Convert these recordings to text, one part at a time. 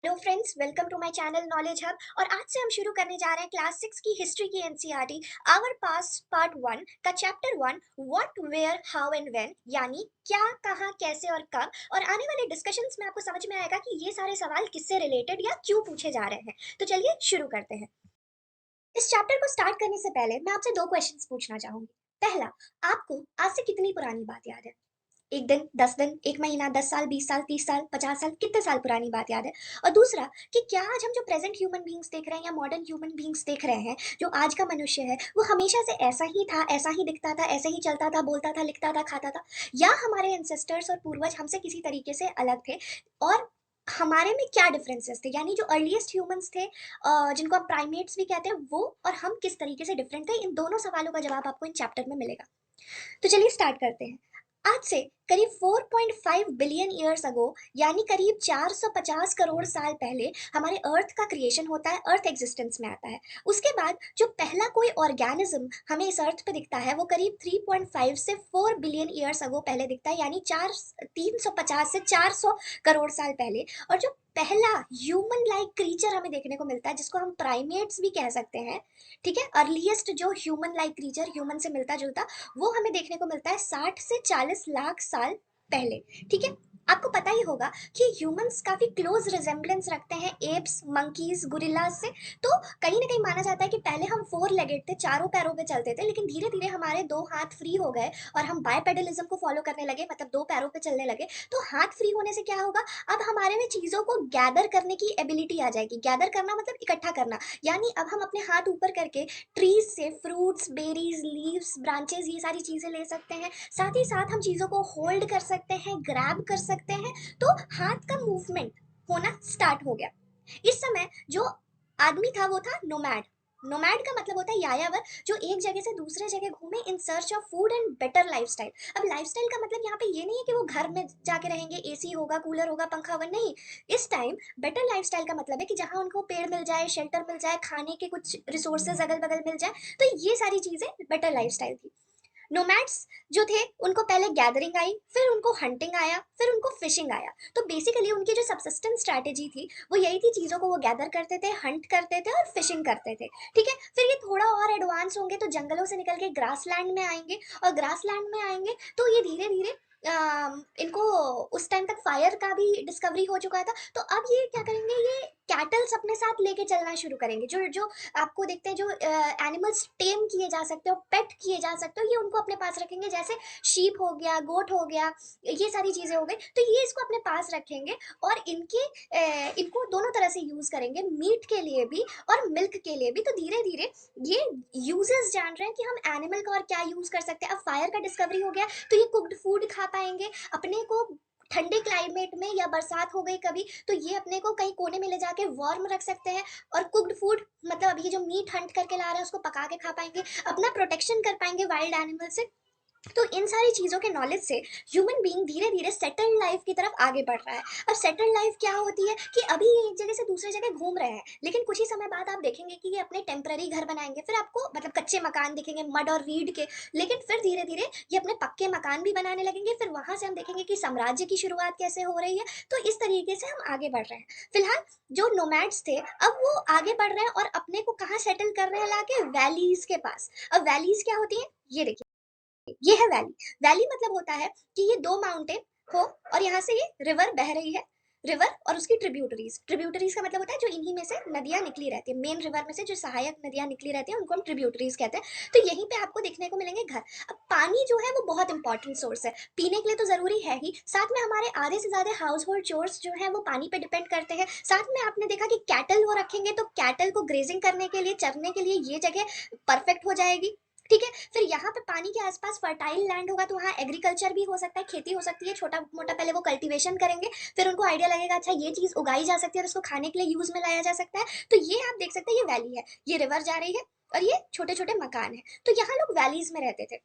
Hello friends, welcome to my channel knowledge hub. और आज से हम शुरू करने जा रहे हैं क्लास 6 की हिस्ट्री की एनसीईआरटी आवर पास्ट पार्ट 1 का chapter 1 what where how and when, यानी क्या, कहाँ, कैसे और कब। और आने वाले डिस्कशंस में आपको समझ में आएगा कि ये सारे सवाल किससे रिलेटेड या क्यों पूछे जा रहे हैं। तो चलिए शुरू करते हैं। इस चैप्टर को स्टार्ट करने से पहले मैं आपसे दो क्वेश्चंस पूछना चाहूंगी। पहला, आपको आज से कितनी पुरानी बात याद है? 1 दिन, 10 दिन, 1 महीना, 10 साल, 20 साल, 30 साल, 50 साल, कितने साल पुरानी बात याद है? और दूसरा, कि क्या आज हम जो प्रेज़ेंट ह्यूमन बीइंग्स देख रहे हैं या मॉडर्न ह्यूमन बीइंग्स देख रहे हैं, जो आज का मनुष्य है, वो हमेशा से ऐसा ही था, ऐसा ही दिखता था, ऐसे ही चलता था, बोलता था, लिखता था, खाता था? या हमारे एंसेस्टर्स और पूर्वज हमसे किसी तरीके से अलग थे? और हमारे में क्या डिफरेंसेस थे? यानी जो अर्लीएस्ट ह्यूमन्स थे, जिनको हम प्राइमेट्स भी कहते हैं, वो और हम किस तरीके से डिफरेंट थे? इन दोनों सवालों का जवाब आपको इन चैप्टर में मिलेगा। तो चलिए स्टार्ट करते हैं। आज से करीब 4.5 बिलियन ईयर्स अगो, यानी करीब 450 करोड़ साल पहले हमारे अर्थ का क्रिएशन होता है, अर्थ एग्जिस्टेंस में आता है। उसके बाद जो पहला कोई ऑर्गेनिज्म हमें इस अर्थ पे दिखता है, वो करीब 3.5 से 4 बिलियन ईयर्स अगो पहले दिखता है, यानी 350 से 400 करोड़ साल पहले। और जो पहला ह्यूमन लाइक क्रीचर हमें देखने को मिलता है, जिसको हम प्राइमेट्स भी कह सकते हैं, ठीक है, अर्लीस्ट जो ह्यूमन लाइक क्रीचर, ह्यूमन से मिलता जुलता, वो हमें देखने को मिलता है 60 से 40 लाख साल पहले। ठीक है। आपको पता ही होगा कि ह्यूमंस काफी क्लोज रिजेम्बलेंस रखते हैं एप्स, मंकीज, गुरिल्लाज से। तो कहीं ना कहीं माना जाता है कि पहले हम फोर लेगेड थे, चारों पैरों पे चलते थे, लेकिन धीरे धीरे हमारे दो हाथ फ्री हो गए और हम बायपेडलिज्म को फॉलो करने लगे, मतलब दो पैरों पे चलने लगे। तो हाथ फ्री होने से क्या होगा, अब हमारे में चीजों को गैदर करने की एबिलिटी आ जाएगी। गैदर करना मतलब इकट्ठा करना, यानी अब हम अपने हाथ ऊपर करके ट्रीज से फ्रूट्स, बेरीज, लीव्स, ब्रांचेस, ये सारी चीजें ले सकते हैं। साथ ही साथ हम चीजों को होल्ड कर सकते हैं, ग्रैब कर सकते हैं। तो हाथ का मूवमेंट होना स्टार्ट हो गया। इस समय जो आदमी था वो था नोमैड। नोमैड का मतलब होता है यायावर, जो एक जगह से दूसरे जगह घूमे in search of food and better lifestyle. अब लाइफस्टाइल का मतलब यहाँ पे ये नहीं है कि वो घर में जाके रहेंगे, एसी होगा, कूलर होगा, पंखा होगा, नहीं। इस टाइम बेटर लाइफस्टाइल का मतलब है कि जहाँ उनको पेड़ मिल जाए, शेल्टर मिल जाए, खाने के कुछ रिसोर्सेज अगल बगल मिल जाए। तो ये सारी चीजें बेटर लाइफस्टाइल थी। नोमैड्स जो थे, उनको पहले गैदरिंग आई, फिर उनको हंटिंग आया, फिर उनको फिशिंग आया। तो बेसिकली उनकी जो सबसिस्टेंस स्ट्रैटेजी थी, वो यही थी, चीज़ों को वो गैदर करते थे, हंट करते थे और फिशिंग करते थे। ठीक है। फिर ये थोड़ा और एडवांस होंगे तो जंगलों से निकल के ग्रासलैंड में आएंगे, और ग्रासलैंड में आएंगे तो ये धीरे धीरे इनको उस टाइम तक फायर का भी डिस्कवरी हो चुका था। तो अब ये क्या करेंगे, ये कैटल्स अपने साथ लेके चलना शुरू करेंगे। जो जो आपको देखते हैं, जो एनिमल्स टेम किए जा सकते हो, पेट किए जा सकते हो, ये उनको अपने पास रखेंगे। जैसे शीप हो गया, गोट हो गया, ये सारी चीजें हो गई, तो ये इसको अपने पास रखेंगे। और इनको दोनों तरह से यूज करेंगे, मीट के लिए भी और मिल्क के लिए भी। तो धीरे धीरे ये यूजर्स जान रहे हैं कि हम एनिमल का और क्या यूज कर सकते हैं। अब फायर का डिस्कवरी हो गया, तो ये कुक्ड फूड खा पाएंगे अपने को। ठंडे क्लाइमेट में या बरसात हो गई कभी, तो ये अपने को कहीं कोने में ले जाके वार्म रख सकते हैं। और कुक्ड फूड मतलब अभी जो मीट हंट करके ला रहे हैं, उसको पका के खा पाएंगे, अपना प्रोटेक्शन कर पाएंगे वाइल्ड एनिमल से। तो इन सारी चीजों के नॉलेज से ह्यूमन बीइंग धीरे धीरे सेटल्ड लाइफ की तरफ आगे बढ़ रहा है। अब सेटल्ड लाइफ क्या होती है कि अभी ये एक जगह से दूसरे जगह घूम रहे हैं, लेकिन कुछ ही समय बाद आप देखेंगे कि ये अपने टेम्पररी घर बनाएंगे, फिर आपको मतलब कच्चे मकान दिखेंगे मड और रीड के। लेकिन फिर धीरे धीरे ये अपने पक्के मकान भी बनाने लगेंगे, फिर वहां से हम देखेंगे कि साम्राज्य की शुरुआत कैसे हो रही है। तो इस तरीके से हम आगे बढ़ रहे हैं। फिलहाल जो नोमैड्स थे, अब वो आगे बढ़ रहे हैं और अपने को कहाँ सेटल कर रहे हैं, लाके वैलीज के पास। अब वैलीज क्या होती है, ये देखिए, ये है वैली। वैली मतलब होता है कि ये दो माउंटेन हो, और यहाँ से ये रिवर बह रही है। रिवर और उसकी ट्रिब्यूटरीज, ट्रिब्यूटरीज का मतलब होता है जो इन्हीं में से नदियां निकली रहती है, मेन रिवर में से जो सहायक नदियां निकली रहती है, उनको हम ट्रिब्यूटरीज कहते हैं। तो यहीं पे आपको देखने को मिलेंगे घर। अब पानी जो है वो बहुत इंपॉर्टेंट सोर्स है, पीने के लिए तो जरूरी है ही, साथ में हमारे आधे से ज्यादा हाउस होल्ड चोर्स जो है वो पानी पे डिपेंड करते हैं। साथ में आपने देखा कि कैटल वो रखेंगे, तो कैटल को ग्रेजिंग करने के लिए, चरने के लिए ये जगह परफेक्ट हो जाएगी। ठीक है। फिर यहाँ पे पानी के आसपास फर्टाइल लैंड होगा, तो वहाँ एग्रीकल्चर भी हो सकता है, खेती हो सकती है छोटा मोटा। पहले वो कल्टीवेशन करेंगे, फिर उनको आइडिया लगेगा अच्छा ये चीज उगाई जा सकती है और उसको खाने के लिए यूज में लाया जा सकता है। तो ये आप देख सकते हैं, ये वैली है, ये रिवर जा रही है, और ये छोटे छोटे मकान है। तो यहाँ लोग वैलीज में रहते थे।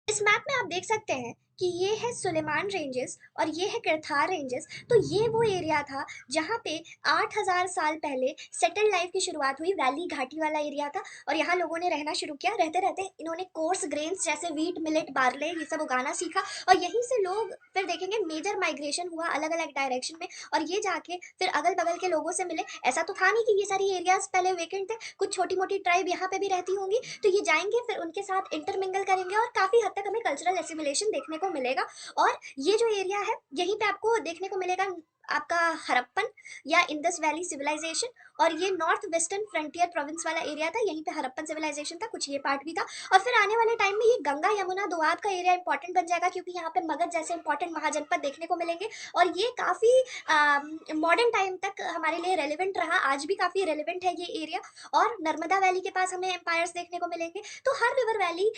इस मैप में आप देख सकते हैं कि ये है सुलेमान रेंजेस और ये है किरथार रेंजेस। तो ये वो एरिया था जहाँ पे 8000 साल पहले सेटल लाइफ की शुरुआत हुई। वैली घाटी वाला एरिया था और यहाँ लोगों ने रहना शुरू किया। रहते रहते इन्होंने कोर्स ग्रेन्स जैसे वीट, मिलेट, बार्ले ये सब उगाना सीखा और यहीं से लोग फिर देखेंगे मेजर माइग्रेशन हुआ अलग अलग डायरेक्शन में और ये जाके फिर अगल बगल के लोगों से मिले। ऐसा तो था नहीं कि ये सारी एरियाज पहले वेकेंट थे, कुछ छोटी मोटी ट्राइब यहाँ पे भी रहती होंगी। तो ये जाएंगे फिर उनके साथ इंटरमिंगल करेंगे और काफी हद तक हमें कल्चरल एसिमिलेशन देखने को मिलेगा। और ये जो एरिया है यहीं पे आपको देखने को मिलेगा आपका हरप्पन या इंडस वैली सिविलाइजेशन। और ये नॉर्थ वेस्टर्न फ्रंटियर प्रोविंस वाला एरिया था, यहीं पे हरप्पन सिविलाइजेशन था, कुछ ये पार्ट भी था। और फिर आने वाले टाइम में ये गंगा यमुना दोआब का एरिया इंपॉर्टेंट बन जाएगा क्योंकि यहाँ पे मगध जैसे इंपॉर्टेंट महाजनपद देखने को मिलेंगे। और ये काफी मॉडर्न टाइम तक हमारे लिए रेलिवेंट रहा, आज भी काफी रेलिवेंट है ये एरिया। और नर्मदा वैली के पास हमें एम्पायर्स देखने को मिलेंगे। तो हर रिवर वैली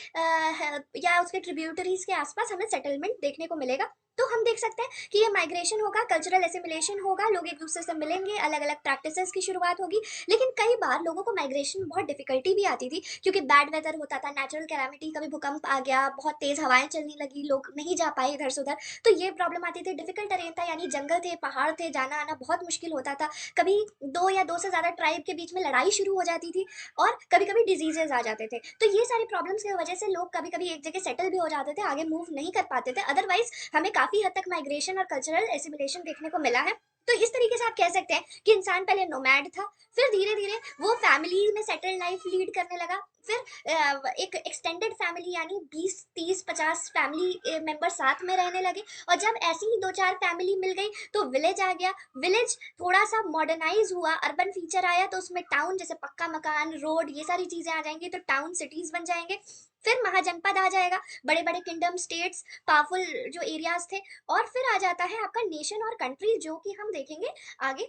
या उसके ट्रिब्यूटरीज के आसपास हमें सेटलमेंट देखने को मिलेगा। तो हम देख सकते हैं कि ये माइग्रेशन होगा, कल्चरल एसिमिलेशन होगा, लोग एक दूसरे से मिलेंगे, अलग अलग प्रैक्टिसेस की शुरुआत होगी। लेकिन कई बार लोगों को माइग्रेशन में बहुत डिफिकल्टी भी आती थी क्योंकि बैड वेदर होता था, नेचुरल कैलामिटी, कभी भूकंप आ गया, बहुत तेज हवाएं चलने लगी, लोग नहीं जा पाए इधर से उधर। तो ये प्रॉब्लम आती थी। डिफिकल्ट टेरेन था यानी जंगल थे, पहाड़ थे, जाना आना बहुत मुश्किल होता था। कभी दो या दो से ज्यादा ट्राइब के बीच में लड़ाई शुरू हो जाती थी और कभी कभी डिजीजेस आ जाते थे। तो ये सारी प्रॉब्लम्स की वजह से लोग कभी कभी एक जगह सेटल भी हो जाते थे, आगे मूव नहीं कर पाते थे। अदरवाइज हमें काफी हद तक माइग्रेशन और कल्चरल एसिमिलेशन देखने को मिला है। तो इस तरीके से आप कह सकते हैं कि इंसान पहले नोमैड था, फिर धीरे धीरे वो फैमिली में सेटल लाइफ लीड करने लगा। फिर एक एक्सटेंडेड फैमिली यानी 20 30 50 फैमिली मेंबर साथ में रहने लगे। और जब ऐसी ही दो चार फैमिली मिल गई तो विलेज आ गया। विलेज थोड़ा सा मॉडर्नाइज हुआ, अर्बन फीचर आया तो उसमें टाउन जैसे पक्का मकान, रोड, ये सारी चीजें आ जाएंगी तो टाउन सिटीज बन जाएंगे। फिर महाजनपद आ जाएगा, बड़े बड़े किंगडम, स्टेट्स, पावरफुल जो एरियाज थे। और फिर आ जाता है आपका नेशन और कंट्री जो कि हम देखेंगे आगे।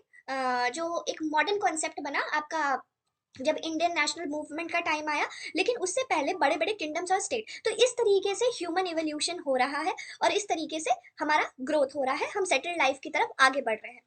जो एक मॉडर्न कॉन्सेप्ट बना आपका जब इंडियन नेशनल मूवमेंट का टाइम आया। लेकिन उससे पहले बड़े बड़े किंगडम्स और स्टेट। तो इस तरीके से ह्यूमन इवोल्यूशन हो रहा है और इस तरीके से हमारा ग्रोथ हो रहा है, हम सेटल्ड लाइफ की तरफ आगे बढ़ रहे हैं।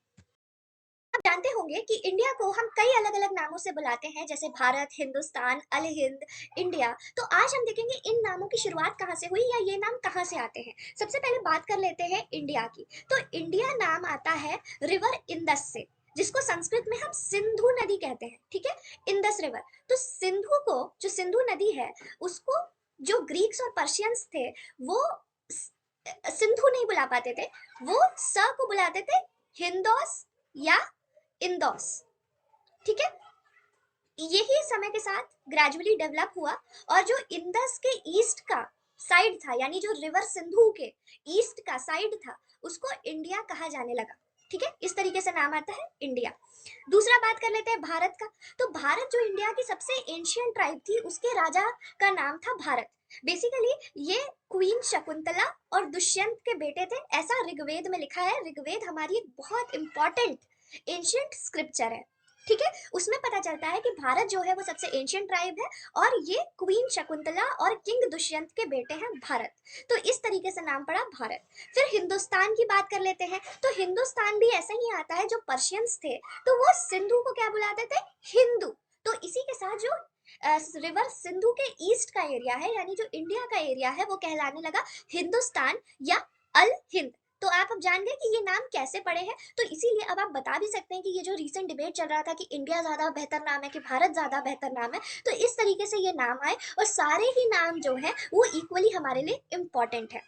आप जानते होंगे कि इंडिया को हम कई अलग अलग नामों से बुलाते हैं जैसे भारत, हिंदुस्तान, अल हिंद, इंडिया। तो आज हम देखेंगे इन नामों की शुरुआत कहाँ से हुई या ये नाम कहाँ से आते हैं। सबसे पहले बात कर लेते हैं इंडिया की। तो इंडिया नाम आता है रिवर इंदस से, जिसको संस्कृत में हम सिंधु नदी कहते हैं, ठीक है। Indus river. तो सिंधु को, जो सिंधु नदी है उसको जो ग्रीक्स और पर्शियंस थे वो सिंधु नहीं बुला पाते थे, वो स को बुलाते थे हिंदोस या इंदौस, ठीक है। यही समय के साथ ग्रेजुअली डेवलप हुआ और जो इंदस के ईस्ट का साइड था यानी जो रिवर सिंधु के ईस्ट का साइड था उसको इंडिया कहा जाने लगा, ठीक है। इस तरीके से नाम आता है इंडिया। दूसरा बात कर लेते हैं भारत का। तो भारत जो इंडिया की सबसे एंशियंट ट्राइब थी उसके राजा का नाम था भारत। बेसिकली ये क्वीन शकुंतला और दुष्यंत के बेटे थे, ऐसा ऋग्वेद में लिखा है। ऋग्वेद हमारी एक बहुत इंपॉर्टेंट एंशियंट स्क्रिप्चर है, ठीक है। उसमें पता चलता है कि भारत जो है वो सबसे एंशियंट ट्राइब है और ये क्वीन शकुंतला और किंग दुष्यंत के बेटे हैं भारत। तो इस तरीके से नाम पड़ा भारत। फिर हिंदुस्तान की बात कर लेते हैं। तो हिंदुस्तान भी ऐसा ही आता है, जो पर्शियंस थे तो वो सिंधु को क्या बुलाते थे, हिंदू। तो इसी के साथ जो रिवर सिंधु के ईस्ट का एरिया है यानी जो इंडिया का एरिया है वो कहलाने लगा हिंदुस्तान या अल हिंद। तो आप अब जान गए कि ये नाम कैसे पड़े हैं। तो इसीलिए अब आप बता भी सकते हैं कि ये जो रीसेंट डिबेट चल रहा था कि इंडिया ज्यादा बेहतर नाम है कि भारत ज्यादा बेहतर नाम है, तो इस तरीके से ये नाम आए और सारे ही नाम जो है वो इक्वली हमारे लिए इंपॉर्टेंट है।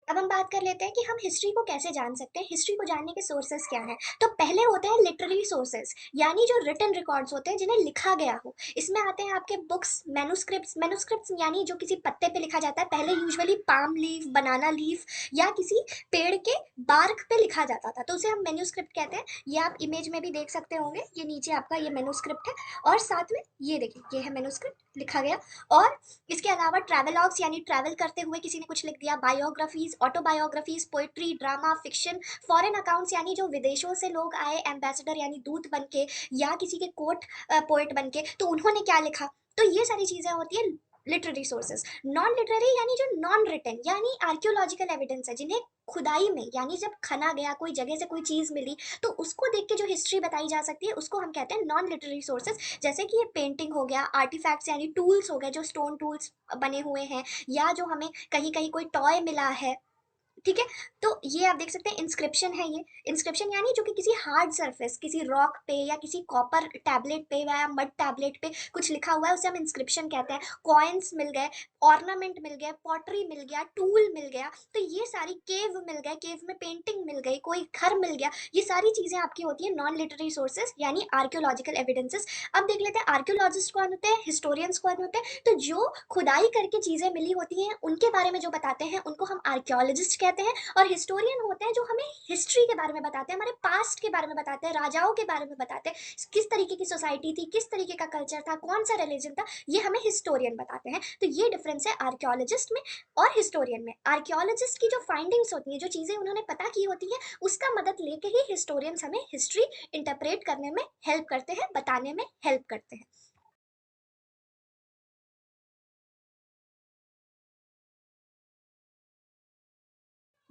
अब हम बात कर लेते हैं कि हम हिस्ट्री को कैसे जान सकते हैं, हिस्ट्री को जानने के सोर्सेस क्या हैं। तो पहले होते हैं लिटरेरी सोर्सेस यानी जो रिटन रिकॉर्ड्स होते हैं जिन्हें लिखा गया हो। इसमें आते हैं आपके बुक्स, मैन्युस्क्रिप्ट्स। मैन्युस्क्रिप्ट्स यानी जो किसी पत्ते पे लिखा जाता है, पहले usually palm leaf, banana leaf या किसी पेड़ के बार्क पे लिखा जाता था, तो उसे हम मैन्युस्क्रिप्ट कहते हैं। ये आप इमेज में भी देख सकते होंगे, ये नीचे आपका ये मैन्युस्क्रिप्ट है और साथ में ये देखिए ये है मैन्युस्क्रिप्ट लिखा गया। और इसके अलावा ट्रैवलॉग्स यानी ट्रैवल करते हुए किसी ने कुछ लिख दिया, biographies, autobiographies, poetry, drama, fiction, foreign accounts यानी जो विदेशों से लोग आए एम्बेसडर यानी दूत बन के या किसी के कोर्ट पोएट बन के, तो उन्होंने क्या लिखा। तो ये सारी चीजें होती है लिटरेरी सोर्सेस। नॉन लिटरेरी यानी जो नॉन रिटन यानी आर्कियोलॉजिकल एविडेंस है, जिन्हें खुदाई में, यानी जब खना गया, कोई जगह से कोई चीज़ मिली, तो उसको देख के जो हिस्ट्री बताई जा सकती है, उसको हम कहते हैं नॉन लिटरेरी सोर्सेज़। जैसे कि ये पेंटिंग हो गया, आर्टिफैक्ट्स यानी टूल्स हो गए, जो स्टोन टूल्स बने हुए हैं, या जो हमें कहीं-कहीं कोई टॉय मिला है, ठीक है? तो ये आप देख सकते हैं इंस्क्रिप्शन है ये। इंस्क्रिप्शन यानी जो कि किसी हार्ड सरफेस, किसी रॉक पे या किसी कॉपर टैबलेट पे या मड टैबलेट पे कुछ लिखा हुआ है, उसे हम इंस्क्रिप्शन कहते हैं। कॉइन्स मिल गए, ऑर्नामेंट मिल गए, पॉटरी मिल गया, टूल मिल गया, तो ये सारी केव मिल गए, केव में पेंटिंग मिल गई, कोई घर मिल गया, ये सारी चीज़ें आपकी होती है नॉन लिटरेरी सोर्सेज़ यानी आर्कियोलॉजिकल एविडेंसेस। अब देख लेते हैं आर्कियोलॉजिस्ट कौन होते हैं, हिस्टोरियंस कौन होते हैं। तो जो खुदाई करके चीज़ें मिली होती हैं, उनके बारे में जो बताते हैं, उनको हम आर्कियोलॉजिस्ट कहते हैं। और हिस्टोरियन होते हैं जो हमें हिस्ट्री के बारे में बताते हैं, हमारे पास्ट के बारे में बताते हैं, राजाओं के बारे में बताते हैं, किस तरीके की सोसाइटी थी, किस तरीके का कल्चर था, कौन सा रिलीजन था, ये हमें हिस्टोरियन बताते हैं। तो ये डिफरेंस है आर्कियोलॉजिस्ट में और हिस्टोरियन में। आर्कियोलॉजिस्ट की जो फाइंडिंग्स होती हैं, जो चीज़ें उन्होंने पता की होती हैं, उसका मदद लेके ही हिस्टोरियंस हमें हिस्ट्री इंटरप्रेट करने में हेल्प करते हैं, बताने में हेल्प करते हैं।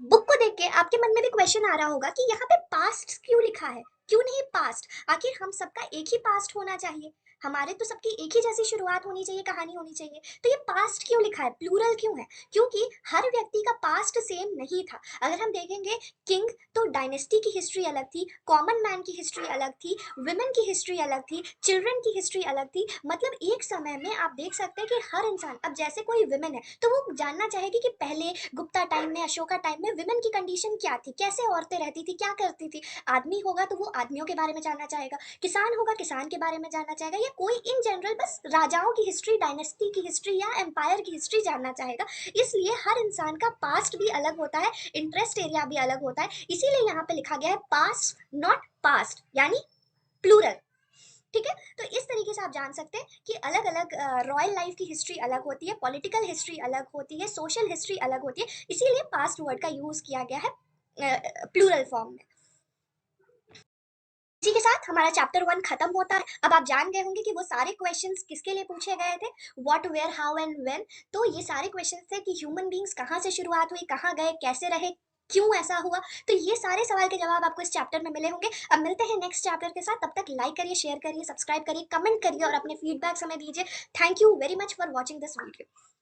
बुक को देख के आपके मन में भी क्वेश्चन आ रहा होगा कि यहाँ पे पास्ट क्यों लिखा है, क्यों नहीं पास्ट? आखिर हम सबका एक ही पास्ट होना चाहिए, हमारे तो सबकी एक ही जैसी शुरुआत होनी चाहिए, कहानी होनी चाहिए, तो ये पास्ट क्यों लिखा है, प्लूरल क्यों है? क्योंकि हर व्यक्ति का पास्ट सेम नहीं था। अगर हम देखेंगे किंग, तो डायनेस्टी की हिस्ट्री अलग थी, कॉमन मैन की हिस्ट्री अलग थी, वुमेन की हिस्ट्री अलग थी, चिल्ड्रन की हिस्ट्री अलग थी। मतलब एक समय में आप देख सकते हैं कि हर इंसान, अब जैसे कोई वुमेन है तो वो जानना चाहेगी कि पहले गुप्ता टाइम में, अशोका टाइम में विमेन की कंडीशन क्या थी, कैसे औरतें रहती थी, क्या करती थी। आदमी होगा तो वो आदमियों के बारे में जानना चाहेगा, किसान होगा किसान के बारे में जानना चाहेगा, या कोई इन जनरल बस राजाओं की हिस्ट्री, डायनेस्टी की हिस्ट्री या एम्पायर की हिस्ट्री जानना चाहेगा। इसलिए हर इंसान का पास्ट भी अलग होता है, इंटरेस्ट एरिया भी अलग होता है, इसीलिए यहाँ पे लिखा गया है पास्ट नॉट पास्ट, यानी प्लूरल। ठीक है? तो इस तरीके से आप जान सकते हैं कि अलग अलग रॉयल लाइफ की हिस्ट्री अलग होती है, पॉलिटिकल हिस्ट्री अलग होती है, सोशल हिस्ट्री अलग होती है, इसीलिए पास्ट वर्ड का यूज किया गया है प्लूरल फॉर्म में। इसी के साथ हमारा चैप्टर 1 खत्म होता है। अब आप जान गए होंगे कि वो सारे क्वेश्चंस किसके लिए पूछे गए थे, what, where, how and when. तो ये सारे क्वेश्चंस थे कि ह्यूमन बींग्स कहाँ से शुरुआत हुई, कहाँ गए, कैसे रहे, क्यों ऐसा हुआ। तो ये सारे सवाल के जवाब आपको इस चैप्टर में मिले होंगे। अब मिलते हैं नेक्स्ट चैप्टर के साथ, तब तक लाइक करिए, शेयर करिए, सब्सक्राइब करिए, कमेंट करिए और अपने फीडबैक्स हमें दीजिए। Thank you very much for watching this video.